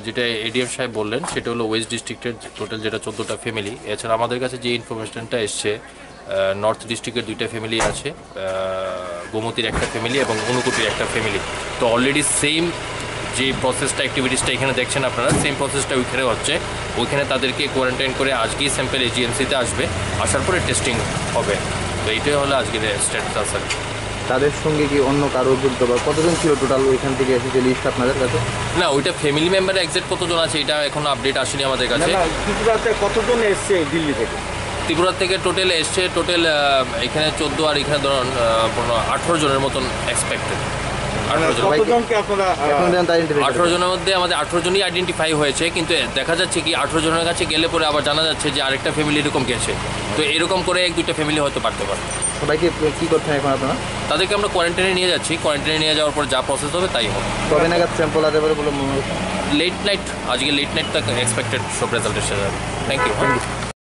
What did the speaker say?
যেটা এডিএম সাহেব বললেন সেটা হলো ওয়েস্ট ডিস্ট্রিক্টের টোটাল যেটা 14টা ফ্যামিলি। এছাড়া আমাদের কাছে যে ইনফরমেশনটা এসছে নর্থ ডিস্ট্রিক্টের 2টা ফ্যামিলি আছে, গোমতীর একটা ফ্যামিলি এবং ঊনকোটির একটা ফ্যামিলি। তো অলরেডি সেম যে প্রসেসটা অ্যাক্টিভিটিসটা এখানে দেখছেন আপনারা, সেম প্রসেসটা ওইখানে হচ্ছে। ওইখানে তাদেরকে কোয়ারেন্টাইন করে আজকেই স্যাম্পেল এজিএমসিতে আসবে, আসার পরে টেস্টিং হবে। তো এইটাই হলো আজকের স্ট্যাটাস। তাদের সঙ্গে কি অন্য কারো যুক্ত বা কতজন ছিল টোটাল ওইখান থেকে এসেছে লিস্ট আপনাদের কাছে? না, ওইটা ফ্যামিলি মেম্বার এক্সাক্ট কতজন আছে এটা এখন আপডেট আসেনি আমাদের কাছে। ত্রিপুরাতে কতজন এসছে দিল্লি থেকে? ত্রিপুরা থেকে টোটাল এসছে এখানে 14 আর এখানে ধরুন 18 জনের মতন এক্সপেক্টেড। 18 জনের মধ্যে আমাদের 18 জনই আইডেন্টিফাই হয়েছে, কিন্তু দেখা যাচ্ছে কি 18 জনের কাছে গেলে পরে আবার জানা যাচ্ছে যে আরেকটা ফ্যামিলি এরকম গেছে। তো এরকম করে 1-2টা ফ্যামিলি হয়তো পারতে পারে। সবাইকে কী করছেন এখন আপনারা? তাদেরকে আমরা কোয়ারেন্টাইনে নিয়ে যাচ্ছি, কোয়ারেন্টাইনে নিয়ে যাওয়ার পর যা প্রসেস হবে তাই হবে। কবে নাগাদ স্যাম্পল আসতে পারে বলে মনে হচ্ছে? লেট নাইট, আজকে লেট নাইট তক এক্সপেক্টেড সব রেজাল্ট এসে যাবে। Thank you.